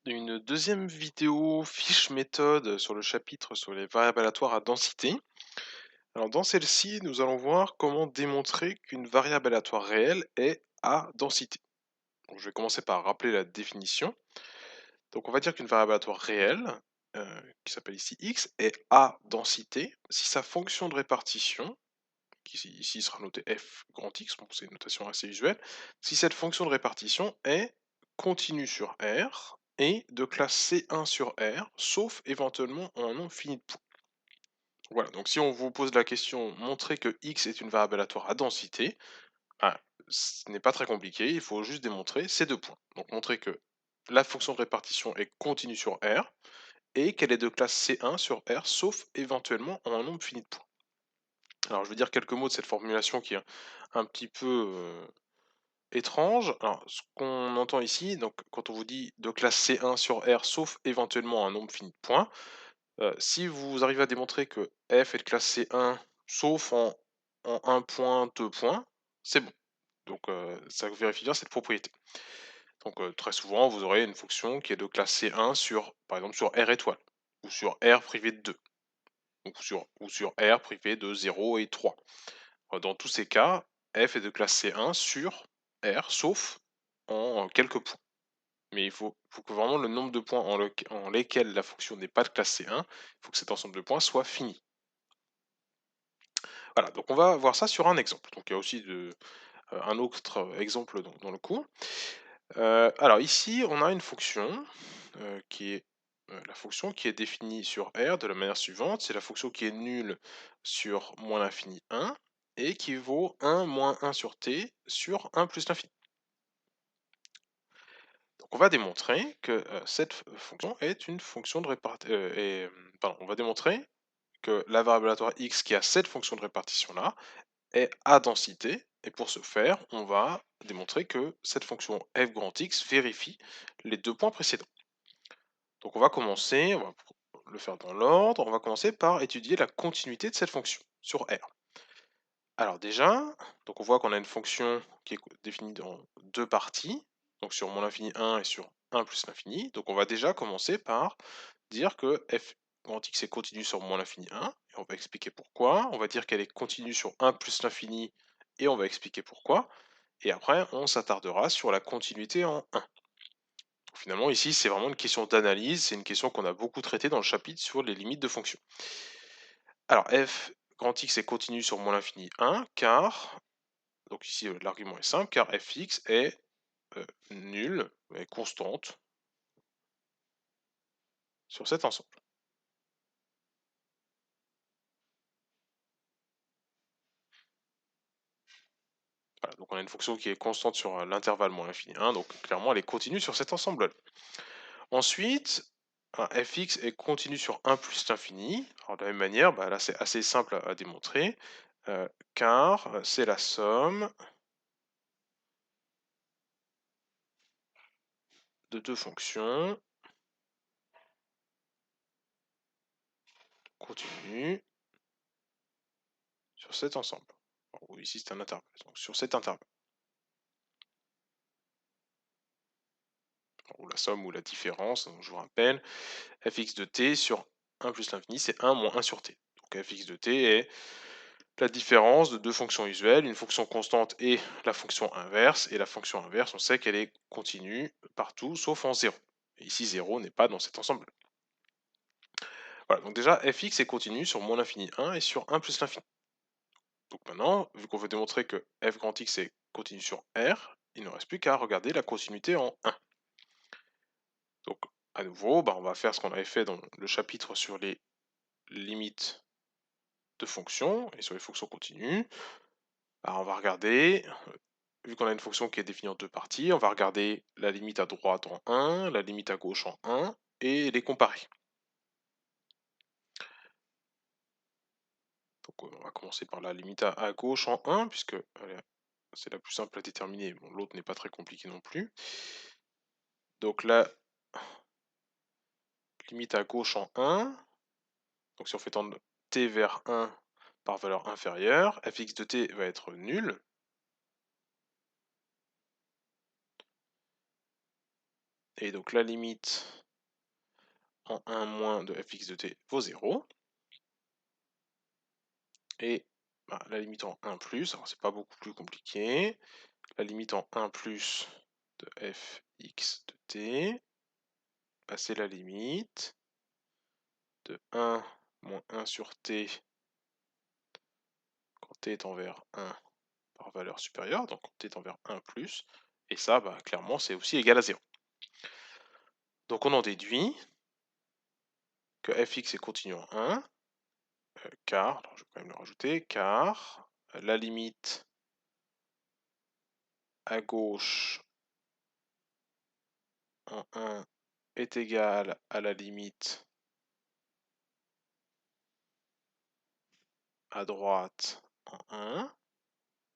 une deuxième vidéo fiche méthode sur le chapitre sur les variables aléatoires à densité. Alors dans celle-ci, nous allons voir comment démontrer qu'une variable aléatoire réelle est à densité. Donc, je vais commencer par rappeler la définition. Donc on va dire qu'une variable aléatoire réelle, qui s'appelle ici x, est à densité si sa fonction de répartition, qui ici sera notée f grand X, donc c'est une notation assez usuelle, si cette fonction de répartition est continue sur R et de classe C1 sur R, sauf éventuellement en un nombre fini de points. Voilà, donc si on vous pose la question, montrer que X est une variable aléatoire à densité, ah, ce n'est pas très compliqué, il faut juste démontrer ces deux points. Donc montrer que la fonction de répartition est continue sur R et qu'elle est de classe C1 sur R, sauf éventuellement en un nombre fini de points. Alors je vais dire quelques mots de cette formulation qui est un petit peu étrange. Alors ce qu'on entend ici, donc quand on vous dit de classe C1 sur R, sauf éventuellement un nombre fini de points, si vous arrivez à démontrer que f est de classe C1 sauf en 1 point, 2 points, c'est bon. Donc ça vérifie bien cette propriété. Donc très souvent, vous aurez une fonction qui est de classe C1 sur, par exemple, sur R étoile, ou sur R privé de 2, ou sur R privé de 0 et 3. Dans tous ces cas, f est de classe C1 sur R, sauf en quelques points. Mais il faut que vraiment le nombre de points en lesquels la fonction n'est pas de classe C1, il faut que cet ensemble de points soit fini. Voilà, donc on va voir ça sur un exemple. Donc il y a aussi un autre exemple dans le cours. Alors ici, on a une fonction qui est la fonction qui est définie sur R de la manière suivante. C'est la fonction qui est nulle sur moins l'infini 1 et qui vaut 1 moins 1 sur t sur 1 plus l'infini. Donc on va démontrer que cette fonction est une fonction de répartition. Pardon, on va démontrer que la variable aléatoire x qui a cette fonction de répartition-là est à densité, et pour ce faire, on va démontrer que cette fonction f grand X vérifie les deux points précédents. Donc on va commencer, on va le faire dans l'ordre, on va commencer par étudier la continuité de cette fonction sur R. Alors déjà, donc on voit qu'on a une fonction qui est définie dans deux parties, donc sur moins l'infini 1 et sur 1 plus l'infini. Donc on va déjà commencer par dire que f grand X est continue sur moins l'infini 1, et on va expliquer pourquoi. On va dire qu'elle est continue sur 1 plus l'infini, et on va expliquer pourquoi. Et après, on s'attardera sur la continuité en 1. Donc finalement, ici, c'est vraiment une question d'analyse, c'est une question qu'on a beaucoup traitée dans le chapitre sur les limites de fonctions. Alors, f grand X est continue sur moins l'infini 1, car, donc ici, l'argument est simple, car fx est nulle, est constante sur cet ensemble. Voilà, donc on a une fonction qui est constante sur l'intervalle moins l'infini 1, donc clairement elle est continue sur cet ensemble-là. Ensuite, fx est continu sur 1 plus l'infini. Alors de la même manière, là c'est assez simple à démontrer, car c'est la somme de deux fonctions continues sur cet ensemble. Alors, ici c'est un intervalle, donc sur cet intervalle. Ou la somme ou la différence, donc je vous rappelle, fx de t sur 1 plus l'infini, c'est 1 moins 1 sur t. Donc fx de t est la différence de deux fonctions usuelles, une fonction constante et la fonction inverse. Et la fonction inverse, on sait qu'elle est continue partout sauf en 0. Et ici 0 n'est pas dans cet ensemble. Voilà, donc déjà fx est continu sur moins l'infini 1 et sur 1 plus l'infini. Donc maintenant, vu qu'on veut démontrer que f grand X est continu sur R, il ne reste plus qu'à regarder la continuité en 1. Donc à nouveau, on va faire ce qu'on avait fait dans le chapitre sur les limites de fonctions et sur les fonctions continues. On va regarder, vu qu'on a une fonction qui est définie en deux parties, on va regarder la limite à droite en 1, la limite à gauche en 1, et les comparer. Donc on va commencer par la limite à gauche en 1, puisque c'est la plus simple à déterminer. Bon, l'autre n'est pas très compliqué non plus. Donc la limite à gauche en 1, donc si on fait tendre t vers 1 par valeur inférieure, fx de t va être nul. Et donc la limite en 1 moins de fx de t vaut 0. Et bah, la limite en 1 plus, alors c'est pas beaucoup plus compliqué. La limite en 1 plus de fx de t, bah, c'est la limite de 1 moins 1 sur t quand t est envers 1 par valeur supérieure, donc quand t est envers 1 plus, et ça, bah, clairement, c'est aussi égal à 0. Donc on en déduit que fx est continu en 1, car, alors je vais quand même le rajouter, car la limite à gauche en 1 est égale à la limite à droite en 1,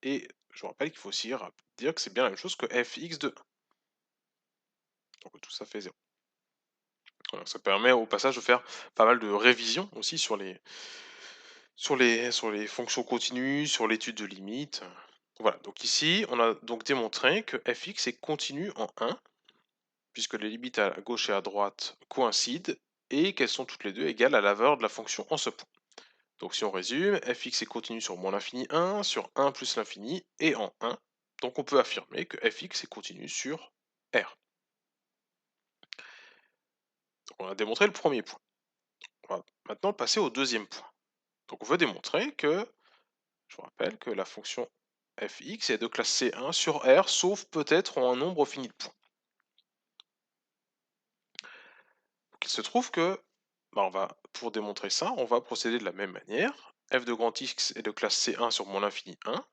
et je vous rappelle qu'il faut aussi dire que c'est bien la même chose que fx de 1. Donc tout ça fait 0. Voilà, ça permet au passage de faire pas mal de révisions aussi sur les fonctions continues, sur l'étude de limites. Voilà, donc ici, on a donc démontré que fx est continu en 1, puisque les limites à gauche et à droite coïncident, et qu'elles sont toutes les deux égales à la valeur de la fonction en ce point. Donc si on résume, fx est continu sur moins l'infini 1, sur 1 plus l'infini, et en 1. Donc on peut affirmer que fx est continu sur R. Donc on a démontré le premier point. On va maintenant passer au deuxième point. Donc on veut démontrer que, je vous rappelle que la fonction fx est de classe C1 sur R, sauf peut-être en un nombre fini de points. Donc il se trouve que, bah, pour démontrer ça, on va procéder de la même manière. F de grand X est de classe C1 sur moins l'infini 1.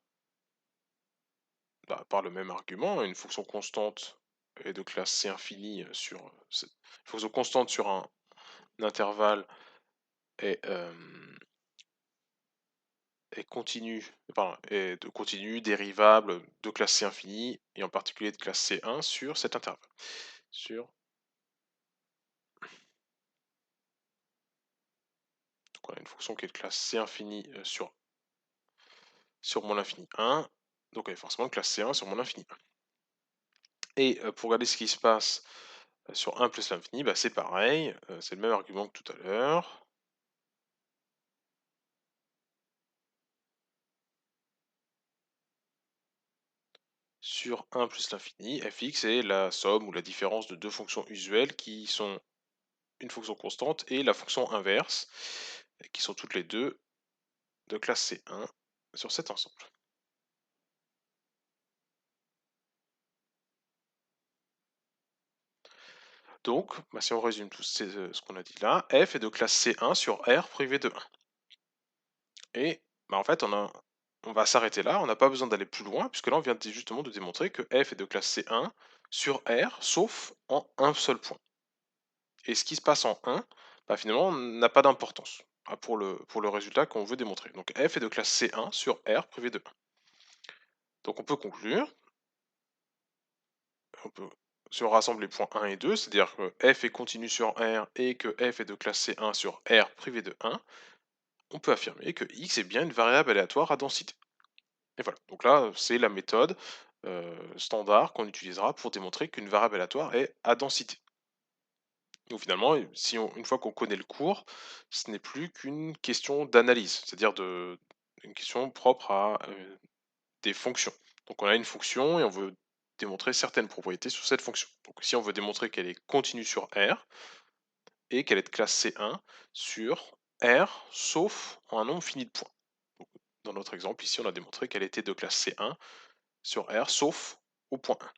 Bah, par le même argument, une fonction constante est de classe C infini sur une fonction constante sur un intervalle est, est continue, pardon, est de continu, dérivable de classe C infini, et en particulier de classe C1 sur cet intervalle. Donc on a une fonction qui est de classe C infini sur mon infini 1, donc elle est forcément de classe C1 sur mon infini 1. Et pour regarder ce qui se passe sur 1 plus l'infini, bah, c'est pareil, c'est le même argument que tout à l'heure. Sur 1 plus l'infini, fx est la somme ou la différence de deux fonctions usuelles qui sont une fonction constante et la fonction inverse, qui sont toutes les deux de classe C1 sur cet ensemble. Donc, bah, si on résume tout ce qu'on a dit là, f est de classe C1 sur R privé de 1. Et bah, en fait, on va s'arrêter là, on n'a pas besoin d'aller plus loin, puisque là, on vient justement de démontrer que f est de classe C1 sur R, sauf en un seul point. Et ce qui se passe en 1, bah, finalement, n'a pas d'importance pour le résultat qu'on veut démontrer. Donc f est de classe C1 sur R privé de 1. Donc on peut conclure, si on rassemble les points 1 et 2, c'est-à-dire que f est continu sur R et que f est de classe C1 sur R privé de 1, on peut affirmer que x est bien une variable aléatoire à densité. Et voilà, donc là, c'est la méthode standard qu'on utilisera pour démontrer qu'une variable aléatoire est à densité. Donc finalement, une fois qu'on connaît le cours, ce n'est plus qu'une question d'analyse, c'est-à-dire une question propre à des fonctions. Donc on a une fonction et on veut démontrer certaines propriétés sur cette fonction. Donc ici, on veut démontrer qu'elle est continue sur R et qu'elle est de classe C1 sur R, sauf en un nombre fini de points. Donc, dans notre exemple, ici, on a démontré qu'elle était de classe C1 sur R, sauf au point 1.